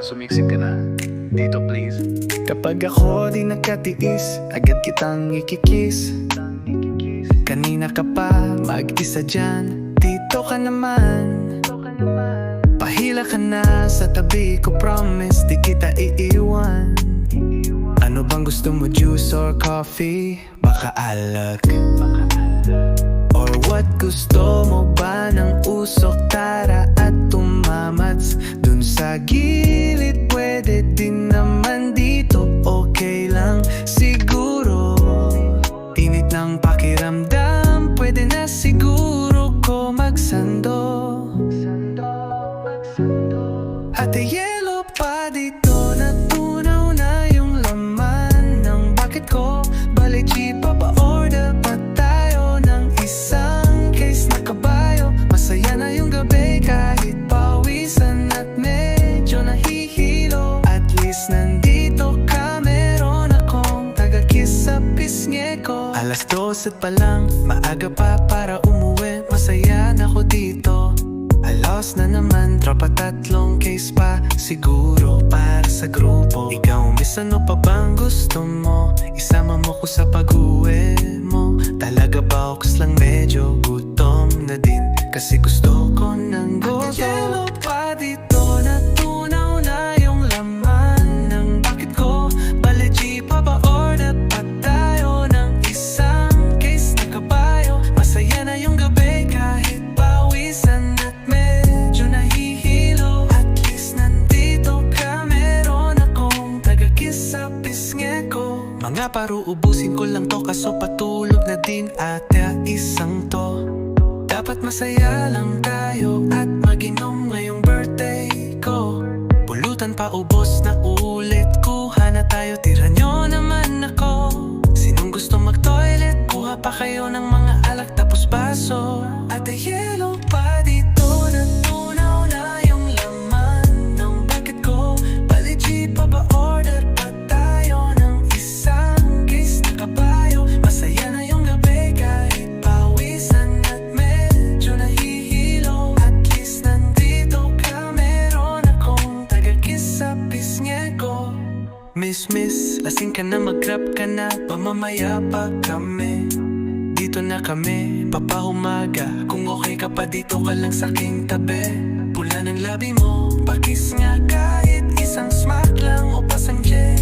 sumiksik ka na. Dito please. Kapag ako di nakatiis, agad kitang ikikiss. Kanina ka pa mag-isa dyan, dito ka naman. Pahila ka na sa tabi ko, promise di kita iiwan. Ano bang gusto mo, juice or coffee? Baka alak. Or what, gusto mo ba ng usok, tara at tumamats? Dun sa gilid, pwede din naman dito, okay lang siguro. Init ng pakiramdam, pwede na siguro ko magsando. Ate yelo pa dito, natunaw na yung laman ng bucket ko. Bale jeep pa ba order pa tayo ng isang case na kabayo? Masaya na yung gabi kahit pawisan at medyo nahihilo. At least nandito ka, meron akong taga-kiss sa pisngi ko. Alas 12 pa lang, maaga pa para umuwi. Masaya na ako dito. Alos na naman, tropa, tatlong case pa siguro para sa grupo. Ikaw, miss, ano pa bang gusto mo? Isama mo ko sa pag-uwi mo. Talaga ba oks lang, medyo gutom na din, kasi gusto ko ng goto. Yellow pa dito, natunaw na yung laman ng bucket ko. Bale jeep pa ba order pa tayo ng isang case na kabayo? Masaya na yung gabi kahit pawisan at medyo nahihilo. At least nandito ka, meron akong taga-kiss sa pisngi ko. Mga paro, ubusin ko lang to, kaso patulog na din ate isang to. Dapat masaya lang tayo at mag-inom ngayong birthday ko. Pulutan pa, ubos na ulit, kuha na tayo, tira nyo naman ako. Sinong gusto mag-toilet, kuha pa kayo ng mga alak tapos baso. Ate yelo pa dito, natunaw na yung laman ng bucket ko. Bale jeep pa ba order pa tayo ng isang case na kabayo? Masaya na yung gabi kahit pawisan at medyo nahihilo. At least nandito ka, meron akong taga-kiss sa pisngi ko. Miss, lasing ka na, mag-grab ka na, pamamaya pa kami. Dito na kami, papahumaga. Kung okay ka pa, dito ka lang sa aking tabi. Pula ng labi mo, pakis nga kahit isang smack lang o pasang jet.